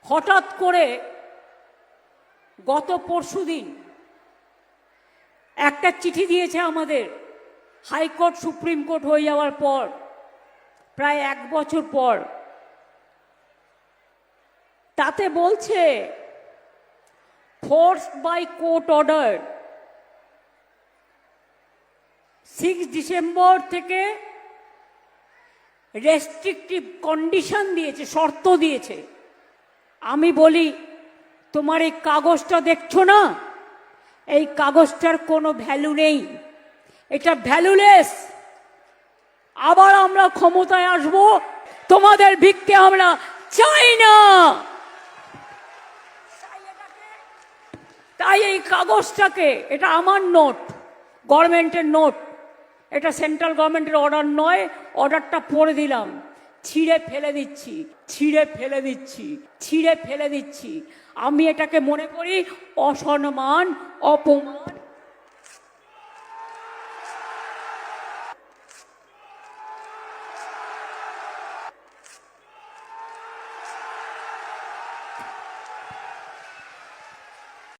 হঠাৎ করে গত পরশুদিন একটা চিঠি দিয়েছে আমাদের, হাইকোর্ট সুপ্রিম কোর্ট হয়ে যাওয়ার পর প্রায় 1 বছর পর। তাতে বলছে forced by court order 6 December থেকে রেস্ট্রিকটিভ কন্ডিশন দিয়েছে, শর্ত দিয়েছে। আমি বলি, তোমার এই কাগজটা দেখছো না, এই কাগজটার কোনো ভ্যালু নেই, এটা ভ্যালুলেস। আবার আমরা ক্ষমতায় আসব, তোমাদের ভিক্ষে আমরা চাই না। তাই এই কাগজটাকে, এটা আমার নোট, গভর্নমেন্টের নোট, এটা সেন্ট্রাল গভর্নমেন্টের অর্ডার নয়, অর্ডারটা পড়ে দিলাম, ছিঁড়ে ফেলে দিচ্ছি, ছিঁড়ে ফেলে দিচ্ছি, ছিঁড়ে ফেলে দিচ্ছি। আমি এটাকে মনে করি অসম্মান, অপমান।